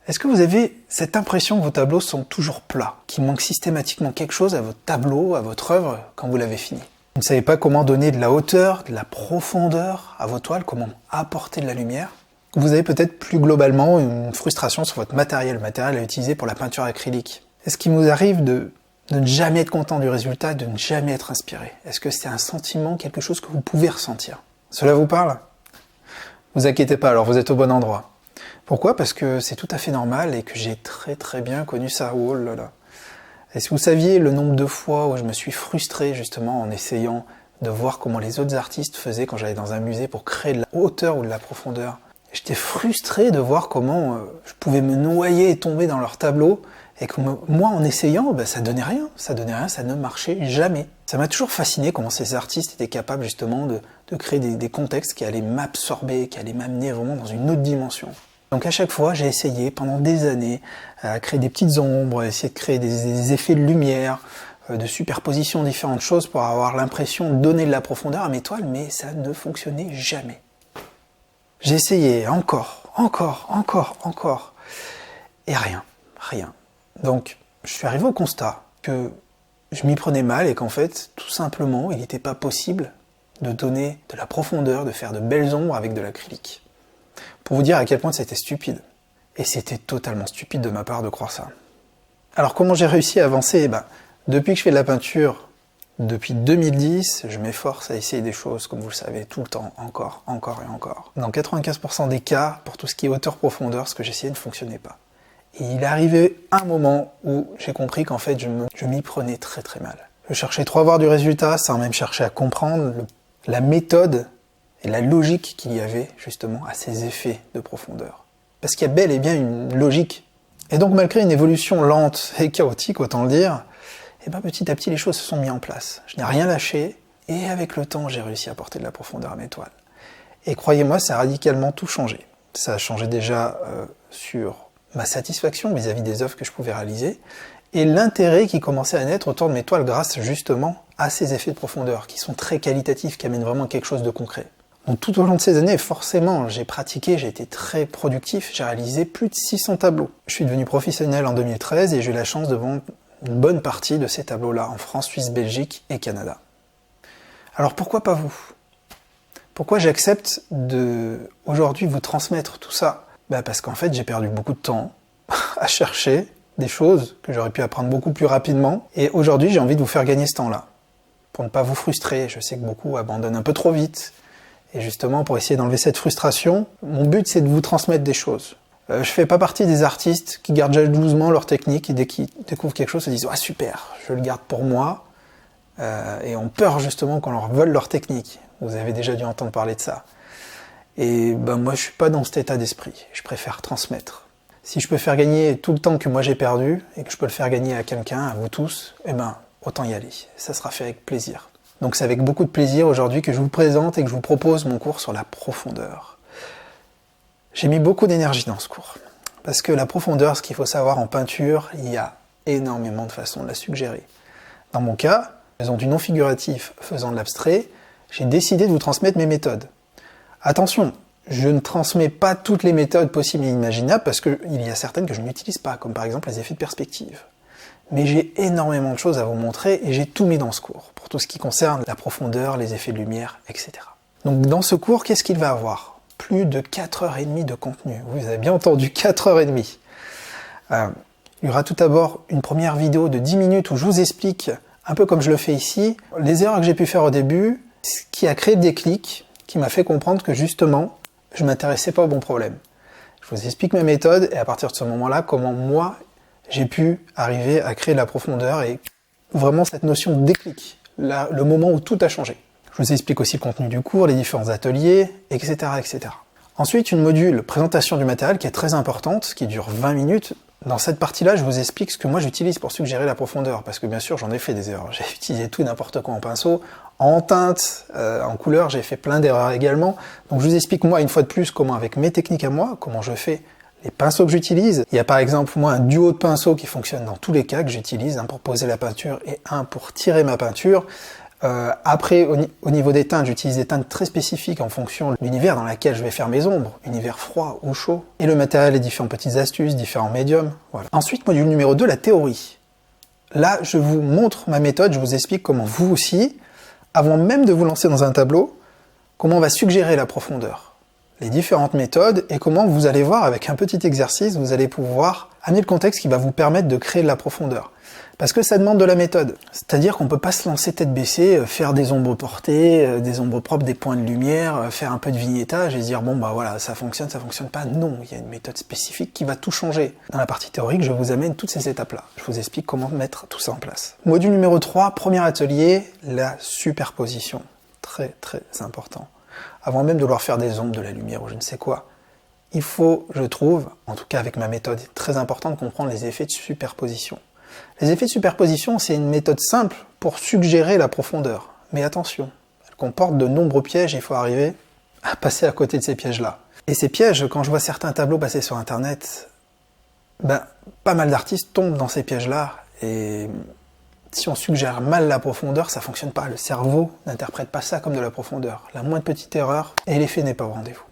Est-ce que vous avez cette impression que vos tableaux sont toujours plats, qu'il manque systématiquement quelque chose à votre tableau, à votre œuvre, quand vous l'avez fini? Vous ne savez pas comment donner de la hauteur, de la profondeur à vos toiles, comment apporter de la lumière? Vous avez peut-être plus globalement une frustration sur votre matériel, le matériel à utiliser pour la peinture acrylique. Est-ce qu'il vous arrive de ne jamais être content du résultat, de ne jamais être inspiré? Est-ce que c'est un sentiment, quelque chose que vous pouvez ressentir? Cela vous parle? Vous inquiétez pas, alors vous êtes au bon endroit. Pourquoi? Parce que c'est tout à fait normal et que j'ai très bien connu ça. Oh là là. Et si vous saviez le nombre de fois où je me suis frustré justement en essayant de voir comment les autres artistes faisaient quand j'allais dans un musée pour créer de la hauteur ou de la profondeur. J'étais frustré de voir comment je pouvais me noyer et tomber dans leur tableau et que moi en essayant, ça donnait rien, ça ne marchait jamais. Ça m'a toujours fasciné comment ces artistes étaient capables justement de créer des contextes qui allaient m'absorber, qui allaient m'amener vraiment dans une autre dimension. Donc à chaque fois, j'ai essayé pendant des années à créer des petites ombres, à essayer de créer des effets de lumière, de superposition, différentes choses pour avoir l'impression de donner de la profondeur à mes toiles, mais ça ne fonctionnait jamais. J'ai essayé encore, et rien. Donc je suis arrivé au constat que je m'y prenais mal et qu'en fait, tout simplement, il n'était pas possible de donner de la profondeur, de faire de belles ombres avec de l'acrylique. Pour vous dire à quel point c'était stupide. Et c'était totalement stupide de ma part de croire ça. Alors comment j'ai réussi à avancer? Depuis que je fais de la peinture, depuis 2010, je m'efforce à essayer des choses, comme vous le savez, tout le temps, encore. Dans 95% des cas, pour tout ce qui est hauteur-profondeur, ce que j'essayais ne fonctionnait pas. Et il est arrivé un moment où j'ai compris qu'en fait, je m'y prenais très mal. Je cherchais trop à voir du résultat, sans même chercher à comprendre la méthode et la logique qu'il y avait justement à ces effets de profondeur. Parce qu'il y a bel et bien une logique. Et donc malgré une évolution lente et chaotique, autant le dire, petit à petit les choses se sont mises en place. Je n'ai rien lâché, et avec le temps j'ai réussi à apporter de la profondeur à mes toiles. Et croyez-moi, ça a radicalement tout changé. Ça a changé déjà sur ma satisfaction vis-à-vis des œuvres que je pouvais réaliser, et l'intérêt qui commençait à naître autour de mes toiles grâce justement à ces effets de profondeur, qui sont très qualitatifs, qui amènent vraiment quelque chose de concret. Donc tout au long de ces années, forcément, j'ai pratiqué, j'ai été très productif, j'ai réalisé plus de 600 tableaux. Je suis devenu professionnel en 2013 et j'ai eu la chance de vendre une bonne partie de ces tableaux-là en France, Suisse, Belgique et Canada. Alors pourquoi pas vous? Pourquoi j'accepte de aujourd'hui vous transmettre tout ça? Parce qu'en fait j'ai perdu beaucoup de temps à chercher des choses que j'aurais pu apprendre beaucoup plus rapidement, et aujourd'hui j'ai envie de vous faire gagner ce temps-là. Pour ne pas vous frustrer, je sais que beaucoup abandonnent un peu trop vite, et justement pour essayer d'enlever cette frustration, mon but c'est de vous transmettre des choses. Je fais pas partie des artistes qui gardent jalousement leur technique et dès qu'ils découvrent quelque chose se disent « Ah super, je le garde pour moi », et ont peur justement qu'on leur vole leur technique. Vous avez déjà dû entendre parler de ça. Et moi je suis pas dans cet état d'esprit, je préfère transmettre. Si je peux faire gagner tout le temps que moi j'ai perdu, et que je peux le faire gagner à quelqu'un, à vous tous, autant y aller, ça sera fait avec plaisir. Donc c'est avec beaucoup de plaisir aujourd'hui que je vous présente et que je vous propose mon cours sur la profondeur. J'ai mis beaucoup d'énergie dans ce cours, parce que la profondeur, ce qu'il faut savoir en peinture, il y a énormément de façons de la suggérer. Dans mon cas, faisant du non-figuratif, faisant de l'abstrait, j'ai décidé de vous transmettre mes méthodes. Attention, je ne transmets pas toutes les méthodes possibles et imaginables, parce qu'il y a certaines que je n'utilise pas, comme par exemple les effets de perspective. Mais j'ai énormément de choses à vous montrer et j'ai tout mis dans ce cours, pour tout ce qui concerne la profondeur, les effets de lumière, etc. Donc dans ce cours, qu'est-ce qu'il va avoir? Plus de 4h30 de contenu. Vous avez bien entendu, 4h30. Il y aura tout d'abord une première vidéo de 10 minutes où je vous explique, un peu comme je le fais ici, les erreurs que j'ai pu faire au début, ce qui a créé le déclic, qui m'a fait comprendre que justement, je ne m'intéressais pas au bon problème. Je vous explique ma méthode et à partir de ce moment-là, comment moi, j'ai pu arriver à créer de la profondeur et vraiment cette notion de déclic, le moment où tout a changé. Je vous explique aussi le contenu du cours, les différents ateliers, etc. Ensuite, une module présentation du matériel qui est très importante, qui dure 20 minutes. Dans cette partie-là, je vous explique ce que moi j'utilise pour suggérer la profondeur, parce que bien sûr, j'en ai fait des erreurs. J'ai utilisé tout et n'importe quoi en pinceau, en teinte, en couleur, j'ai fait plein d'erreurs également. Donc je vous explique moi, une fois de plus, comment avec mes techniques à moi, comment je fais les pinceaux que j'utilise. Il y a par exemple, moi, un duo de pinceaux qui fonctionne dans tous les cas, que j'utilise, un pour poser la peinture et un pour tirer ma peinture. Après, au niveau des teintes, j'utilise des teintes très spécifiques en fonction de l'univers dans lequel je vais faire mes ombres, univers froid ou chaud. Et le matériel, les différentes petites astuces, différents médiums. Voilà. Ensuite, module numéro 2, la théorie. Là, je vous montre ma méthode, je vous explique comment vous aussi, avant même de vous lancer dans un tableau, comment on va suggérer la profondeur, les différentes méthodes, et comment vous allez voir, avec un petit exercice, vous allez pouvoir amener le contexte qui va vous permettre de créer de la profondeur. Parce que ça demande de la méthode. C'est-à-dire qu'on peut pas se lancer tête baissée, faire des ombres portées, des ombres propres, des points de lumière, faire un peu de vignettage et se dire bon bah voilà, ça fonctionne pas. Non, il y a une méthode spécifique qui va tout changer. Dans la partie théorique, je vous amène toutes ces étapes-là. Je vous explique comment mettre tout ça en place. Module numéro 3, premier atelier, la superposition. Très très important. Avant même de leur faire des ombres, de la lumière ou je ne sais quoi, il faut, je trouve, en tout cas avec ma méthode, très important de comprendre les effets de superposition. Les effets de superposition, c'est une méthode simple pour suggérer la profondeur. Mais attention, elle comporte de nombreux pièges et il faut arriver à passer à côté de ces pièges-là. Et ces pièges, quand je vois certains tableaux passer sur Internet, pas mal d'artistes tombent dans ces pièges-là. Et si on suggère mal la profondeur, ça fonctionne pas. Le cerveau n'interprète pas ça comme de la profondeur. La moindre petite erreur, et l'effet n'est pas au rendez-vous.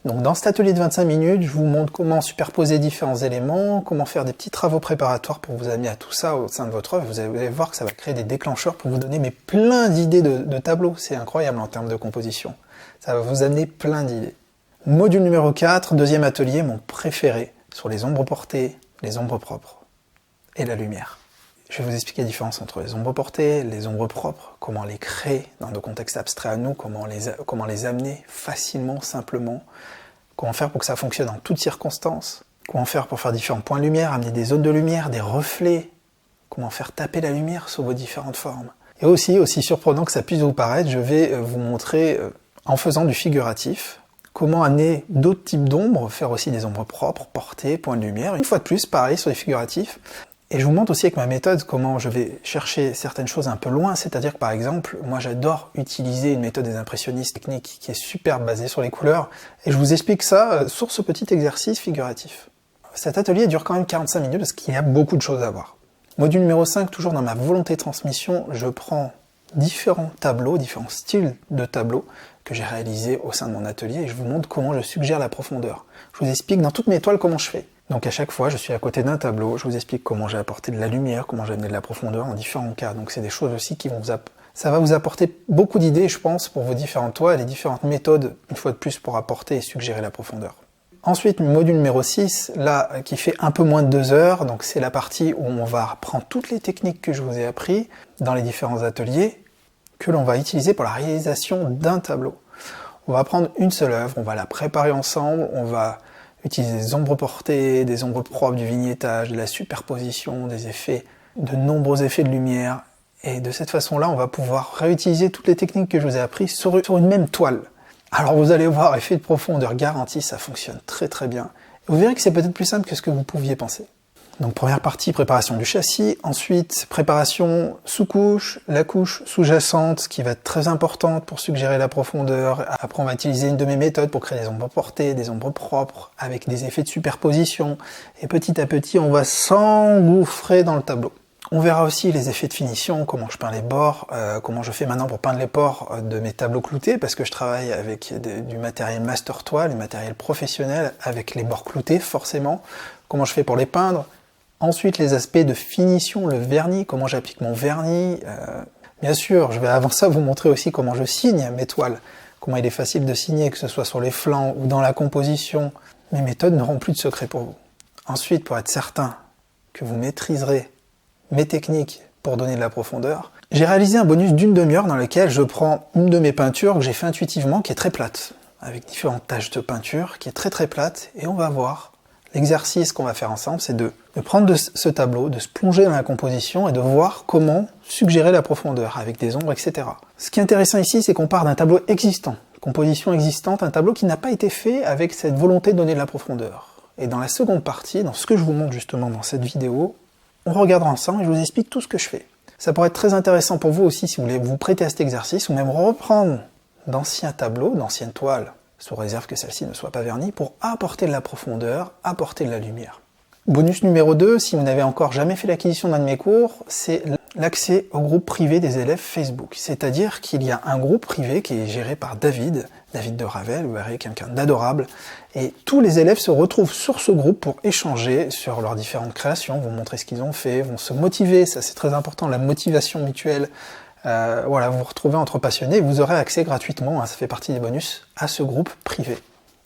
Donc dans cet atelier de 25 minutes, je vous montre comment superposer différents éléments, comment faire des petits travaux préparatoires pour vous amener à tout ça au sein de votre œuvre. Vous allez voir que ça va créer des déclencheurs pour vous donner plein d'idées de tableaux. C'est incroyable en termes de composition. Ça va vous amener plein d'idées. Module numéro 4, deuxième atelier, mon préféré, sur les ombres portées, les ombres propres et la lumière. Je vais vous expliquer la différence entre les ombres portées, les ombres propres, comment les créer dans nos contextes abstraits à nous, comment les amener facilement, simplement, comment faire pour que ça fonctionne en toutes circonstances, comment faire pour faire différents points de lumière, amener des zones de lumière, des reflets, comment faire taper la lumière sur vos différentes formes. Et aussi surprenant que ça puisse vous paraître, je vais vous montrer, en faisant du figuratif, comment amener d'autres types d'ombres, faire aussi des ombres propres, portées, points de lumière. Une fois de plus, pareil sur les figuratifs. Et je vous montre aussi avec ma méthode comment je vais chercher certaines choses un peu loin, c'est-à-dire que par exemple, moi j'adore utiliser une méthode des impressionnistes technique qui est super basée sur les couleurs, et je vous explique ça sur ce petit exercice figuratif. Cet atelier dure quand même 45 minutes parce qu'il y a beaucoup de choses à voir. Module numéro 5, toujours dans ma volonté de transmission, je prends différents tableaux, différents styles de tableaux que j'ai réalisés au sein de mon atelier, et je vous montre comment je suggère la profondeur. Je vous explique dans toutes mes toiles comment je fais. Donc à chaque fois, je suis à côté d'un tableau, je vous explique comment j'ai apporté de la lumière, comment j'ai amené de la profondeur en différents cas. Donc c'est des choses aussi qui vont ça va vous apporter beaucoup d'idées, je pense, pour vos différentes toiles et différentes méthodes, une fois de plus, pour apporter et suggérer la profondeur. Ensuite, module numéro 6, là, qui fait un peu moins de 2 heures, donc c'est la partie où on va prendre toutes les techniques que je vous ai appris dans les différents ateliers, que l'on va utiliser pour la réalisation d'un tableau. On va prendre une seule œuvre, on va la préparer ensemble, on va utiliser des ombres portées, des ombres propres, du vignettage, de la superposition, des effets, de nombreux effets de lumière. Et de cette façon-là, on va pouvoir réutiliser toutes les techniques que je vous ai apprises sur une même toile. Alors vous allez voir, effet de profondeur garanti, ça fonctionne très très bien. Et vous verrez que c'est peut-être plus simple que ce que vous pouviez penser. Donc première partie, préparation du châssis, ensuite préparation sous-couche, la couche sous-jacente qui va être très importante pour suggérer la profondeur. Après on va utiliser une de mes méthodes pour créer des ombres portées, des ombres propres, avec des effets de superposition. Et petit à petit on va s'engouffrer dans le tableau. On verra aussi les effets de finition, comment je peins les bords, comment je fais maintenant pour peindre les bords de mes tableaux cloutés, parce que je travaille avec du matériel master toile, du matériel professionnel, avec les bords cloutés forcément. Comment je fais pour les peindre. Ensuite, les aspects de finition, le vernis, comment j'applique mon vernis. Bien sûr, je vais avant ça vous montrer aussi comment je signe mes toiles, comment il est facile de signer, que ce soit sur les flancs ou dans la composition. Mes méthodes n'auront plus de secret pour vous. Ensuite, pour être certain que vous maîtriserez mes techniques pour donner de la profondeur, j'ai réalisé un bonus d'une demi-heure dans lequel je prends une de mes peintures que j'ai fait intuitivement, qui est très plate, avec différentes taches de peinture, qui est très très plate, et on va voir. L'exercice qu'on va faire ensemble, c'est de prendre ce tableau, de se plonger dans la composition et de voir comment suggérer la profondeur avec des ombres, etc. Ce qui est intéressant ici, c'est qu'on part d'un tableau existant, composition existante, un tableau qui n'a pas été fait avec cette volonté de donner de la profondeur. Et dans la seconde partie, dans ce que je vous montre justement dans cette vidéo, on regardera ensemble et je vous explique tout ce que je fais. Ça pourrait être très intéressant pour vous aussi si vous voulez vous prêter à cet exercice ou même reprendre d'anciens tableaux, d'anciennes toiles, sous réserve que celle-ci ne soit pas vernie, pour apporter de la profondeur, apporter de la lumière. Bonus numéro 2, si vous n'avez encore jamais fait l'acquisition d'un de mes cours, c'est l'accès au groupe privé des élèves Facebook. C'est-à-dire qu'il y a un groupe privé qui est géré par David de Ravel, vous verrez, quelqu'un d'adorable, et tous les élèves se retrouvent sur ce groupe pour échanger sur leurs différentes créations, vont montrer ce qu'ils ont fait, vont se motiver, ça c'est très important, la motivation mutuelle. Voilà, vous vous retrouvez entre passionnés, vous aurez accès gratuitement, hein, ça fait partie des bonus, à ce groupe privé.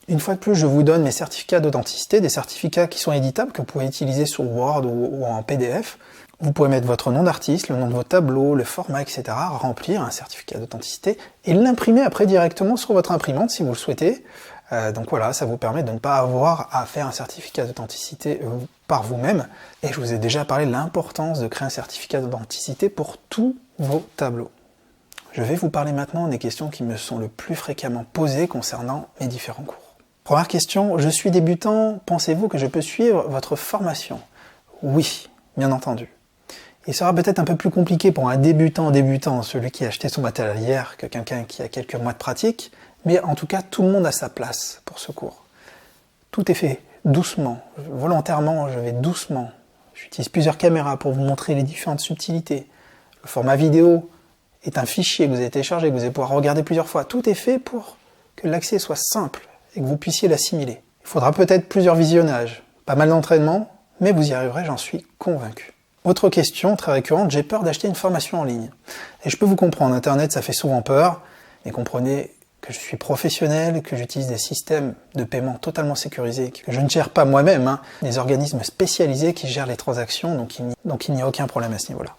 Une fois de plus, je vous donne mes certificats d'authenticité, des certificats qui sont éditables, que vous pouvez utiliser sur Word ou en PDF. Vous pouvez mettre votre nom d'artiste, le nom de vos tableaux, le format, etc., remplir un certificat d'authenticité et l'imprimer après directement sur votre imprimante si vous le souhaitez. Donc voilà, ça vous permet de ne pas avoir à faire un certificat d'authenticité par vous-même. Et je vous ai déjà parlé de l'importance de créer un certificat d'authenticité pour tous vos tableaux. Je vais vous parler maintenant des questions qui me sont le plus fréquemment posées concernant mes différents cours. Première question, je suis débutant, pensez-vous que je peux suivre votre formation? Oui, bien entendu. Il sera peut-être un peu plus compliqué pour un débutant, celui qui a acheté son matériel hier, que quelqu'un qui a quelques mois de pratique, mais en tout cas, tout le monde a sa place pour ce cours. Tout est fait doucement, volontairement, je vais doucement. J'utilise plusieurs caméras pour vous montrer les différentes subtilités. Le format vidéo est un fichier que vous avez téléchargé, que vous allez pouvoir regarder plusieurs fois. Tout est fait pour que l'accès soit simple et que vous puissiez l'assimiler. Il faudra peut-être plusieurs visionnages, pas mal d'entraînement, mais vous y arriverez, j'en suis convaincu. Autre question très récurrente, j'ai peur d'acheter une formation en ligne. Et je peux vous comprendre, Internet ça fait souvent peur, mais comprenez que je suis professionnel, que j'utilise des systèmes de paiement totalement sécurisés, que je ne gère pas moi-même, des organismes spécialisés qui gèrent les transactions, donc il n'y a aucun problème à ce niveau-là.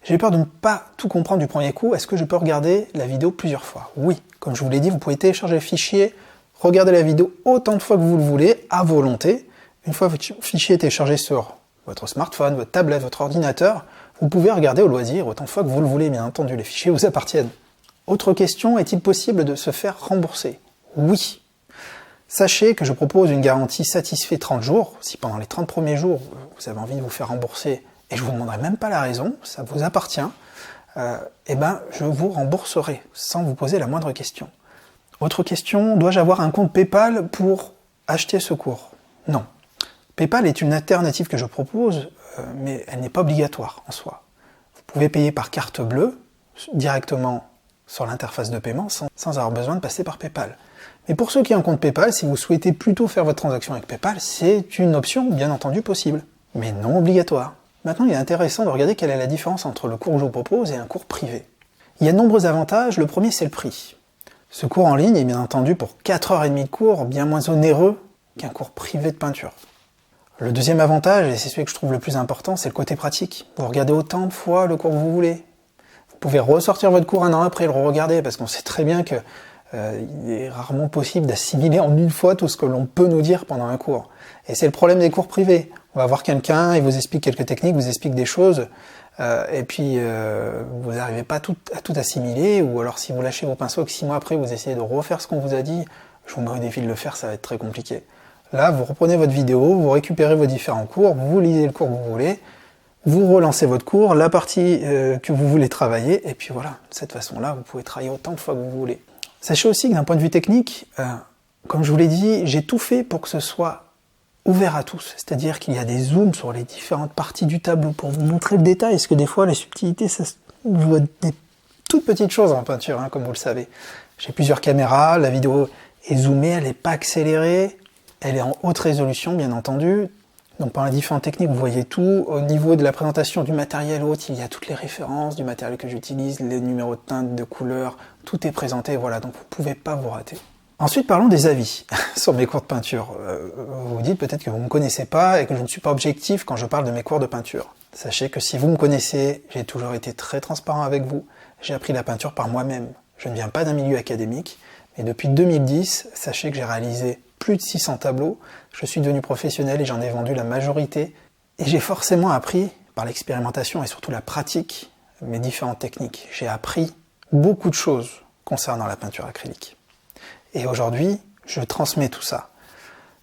J'ai peur de ne pas tout comprendre du premier coup, est-ce que je peux regarder la vidéo plusieurs fois? Oui, comme je vous l'ai dit, vous pouvez télécharger le fichier, regarder la vidéo autant de fois que vous le voulez, à volonté. Une fois votre fichier est téléchargé sur votre smartphone, votre tablette, votre ordinateur, vous pouvez regarder au loisir autant de fois que vous le voulez, bien entendu, les fichiers vous appartiennent. Autre question, est-il possible de se faire rembourser? Oui. Sachez que je propose une garantie satisfait 30 jours. Si pendant les 30 premiers jours, vous avez envie de vous faire rembourser, et je ne vous demanderai même pas la raison, ça vous appartient, je vous rembourserai, sans vous poser la moindre question. Autre question, dois-je avoir un compte PayPal pour acheter ce cours? Non. PayPal est une alternative que je propose, mais elle n'est pas obligatoire en soi. Vous pouvez payer par carte bleue, directement sur l'interface de paiement, sans avoir besoin de passer par PayPal. Mais pour ceux qui ont un compte PayPal, si vous souhaitez plutôt faire votre transaction avec PayPal, c'est une option bien entendu possible, mais non obligatoire. Maintenant, il est intéressant de regarder quelle est la différence entre le cours que je vous propose et un cours privé. Il y a de nombreux avantages, le premier c'est le prix. Ce cours en ligne est bien entendu pour 4h30 de cours, bien moins onéreux qu'un cours privé de peinture. Le deuxième avantage, et c'est celui que je trouve le plus important, c'est le côté pratique. Vous regardez autant de fois le cours que vous voulez. Vous pouvez ressortir votre cours un an après et le re-regarder, parce qu'on sait très bien que il est rarement possible d'assimiler en une fois tout ce que l'on peut nous dire pendant un cours. Et c'est le problème des cours privés. On va voir quelqu'un, il vous explique quelques techniques, vous explique des choses, et puis vous n'arrivez pas à tout assimiler, ou alors si vous lâchez vos pinceaux et que 6 mois après vous essayez de refaire ce qu'on vous a dit, je vous mets au défi de le faire, ça va être très compliqué. Là, vous reprenez votre vidéo, vous récupérez vos différents cours, vous lisez le cours que vous voulez, vous relancez votre cours, la partie que vous voulez travailler, et puis voilà, de cette façon-là, vous pouvez travailler autant de fois que vous voulez. Sachez aussi que d'un point de vue technique, comme je vous l'ai dit, j'ai tout fait pour que ce soit ouvert à tous. C'est-à-dire qu'il y a des zooms sur les différentes parties du tableau pour vous montrer le détail, parce que des fois, les subtilités, ça se voit des toutes petites choses en peinture, comme vous le savez. J'ai plusieurs caméras, la vidéo est zoomée, elle n'est pas accélérée, elle est en haute résolution, bien entendu. Donc par les différentes techniques, vous voyez tout. Au niveau de la présentation du matériel haute, il y a toutes les références du matériel que j'utilise, les numéros de teinte, de couleurs, tout est présenté, voilà, donc vous ne pouvez pas vous rater. Ensuite, parlons des avis sur mes cours de peinture. Vous vous dites peut-être que vous ne me connaissez pas et que je ne suis pas objectif quand je parle de mes cours de peinture. Sachez que si vous me connaissez, j'ai toujours été très transparent avec vous. J'ai appris la peinture par moi-même. Je ne viens pas d'un milieu académique, mais depuis 2010, sachez que j'ai réalisé plus de 600 tableaux, je suis devenu professionnel et j'en ai vendu la majorité. Et j'ai forcément appris, par l'expérimentation et surtout la pratique, mes différentes techniques. J'ai appris beaucoup de choses concernant la peinture acrylique. Et aujourd'hui, je transmets tout ça.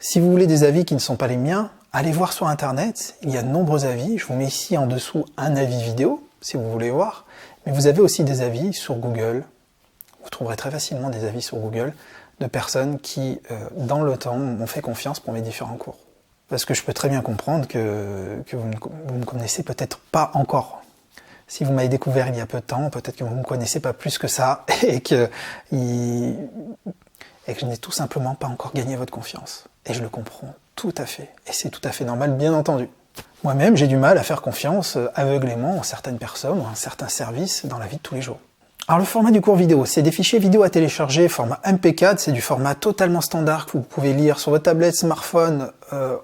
Si vous voulez des avis qui ne sont pas les miens, allez voir sur Internet, il y a de nombreux avis. Je vous mets ici en dessous un avis vidéo, si vous voulez voir. Mais vous avez aussi des avis sur Google. Vous trouverez très facilement des avis sur Google de personnes qui, dans le temps, m'ont fait confiance pour mes différents cours. parce que je peux très bien comprendre que vous ne me connaissez peut-être pas encore. Si vous m'avez découvert il y a peu de temps, peut-être que vous ne me connaissez pas plus que ça et que je n'ai tout simplement pas encore gagné votre confiance. Et je le comprends tout à fait. Et c'est tout à fait normal, bien entendu. Moi-même, j'ai du mal à faire confiance aveuglément en certaines personnes ou en certains services dans la vie de tous les jours. Alors le format du cours vidéo, c'est des fichiers vidéo à télécharger, format MP4, c'est du format totalement standard que vous pouvez lire sur votre tablette, smartphone,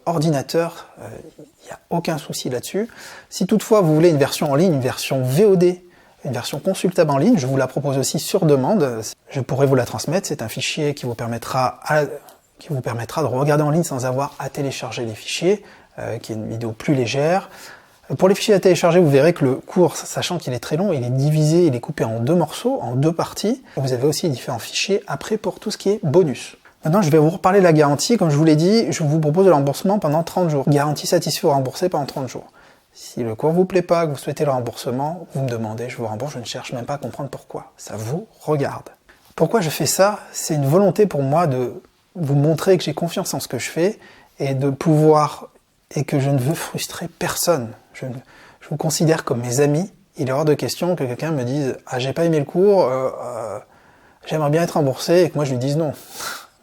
ordinateur, il n'y a aucun souci là-dessus. Si toutefois vous voulez une version en ligne, une version VOD, une version consultable en ligne, je vous la propose aussi sur demande, je pourrais vous la transmettre, c'est un fichier qui vous permettra de regarder en ligne sans avoir à télécharger les fichiers, qui est une vidéo plus légère. Pour les fichiers à télécharger, vous verrez que le cours, sachant qu'il est très long, il est divisé, il est coupé en 2 morceaux, en 2 parties. Vous avez aussi différents fichiers après pour tout ce qui est bonus. Maintenant, je vais vous reparler de la garantie. Comme je vous l'ai dit, je vous propose le remboursement pendant 30 jours. Garantie satisfait ou remboursée pendant 30 jours. Si le cours vous plaît pas, que vous souhaitez le remboursement, vous me demandez, je vous rembourse, je ne cherche même pas à comprendre pourquoi. Ça vous regarde. Pourquoi je fais ça? C'est une volonté pour moi de vous montrer que j'ai confiance en ce que je fais et de pouvoir, et que je ne veux frustrer personne. Je vous considère comme mes amis. Il est hors de question que quelqu'un me dise « Ah, j'ai pas aimé le cours, j'aimerais bien être remboursé » et que moi je lui dise non.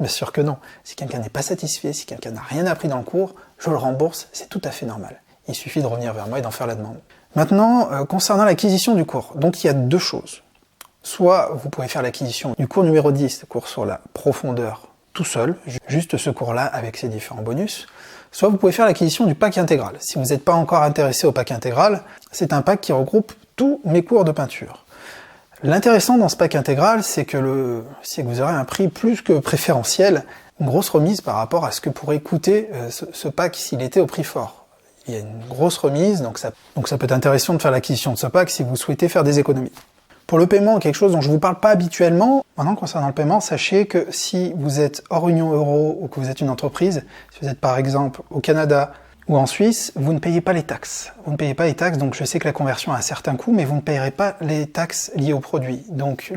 Bien sûr que non. Si quelqu'un n'est pas satisfait, si quelqu'un n'a rien appris dans le cours, je le rembourse, c'est tout à fait normal. Il suffit de revenir vers moi et d'en faire la demande. Maintenant, concernant l'acquisition du cours, donc il y a 2 choses. Soit vous pouvez faire l'acquisition du cours numéro 10, le cours sur la profondeur, tout seul, juste ce cours-là avec ses différents bonus. Soit vous pouvez faire l'acquisition du pack intégral. Si vous n'êtes pas encore intéressé au pack intégral, c'est un pack qui regroupe tous mes cours de peinture. L'intéressant dans ce pack intégral, c'est que vous aurez un prix plus que préférentiel, une grosse remise par rapport à ce que pourrait coûter ce pack s'il était au prix fort. Il y a une grosse remise, donc ça peut être intéressant de faire l'acquisition de ce pack si vous souhaitez faire des économies. Pour le paiement, quelque chose dont je ne vous parle pas habituellement, maintenant concernant le paiement, sachez que si vous êtes hors Union Euro ou que vous êtes une entreprise, si vous êtes par exemple au Canada ou en Suisse, vous ne payez pas les taxes. Vous ne payez pas les taxes, donc je sais que la conversion a un certain coût, mais vous ne payerez pas les taxes liées au produit. Donc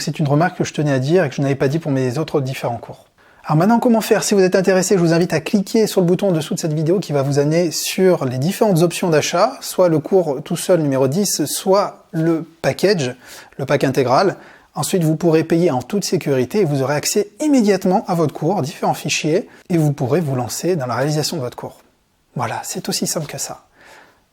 c'est une remarque que je tenais à dire et que je n'avais pas dit pour mes autres différents cours. Alors maintenant, comment faire? Si vous êtes intéressé, je vous invite à cliquer sur le bouton en dessous de cette vidéo qui va vous amener sur les différentes options d'achat, soit le cours tout seul numéro 10, soit le package, le pack intégral. Ensuite, vous pourrez payer en toute sécurité et vous aurez accès immédiatement à votre cours, différents fichiers, et vous pourrez vous lancer dans la réalisation de votre cours. Voilà, c'est aussi simple que ça.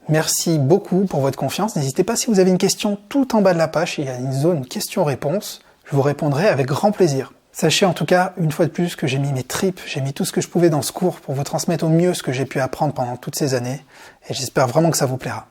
Merci beaucoup pour votre confiance. N'hésitez pas, si vous avez une question, tout en bas de la page, il y a une zone questions-réponses. Je vous répondrai avec grand plaisir. Sachez en tout cas, une fois de plus, que j'ai mis mes tripes, j'ai mis tout ce que je pouvais dans ce cours pour vous transmettre au mieux ce que j'ai pu apprendre pendant toutes ces années, et j'espère vraiment que ça vous plaira.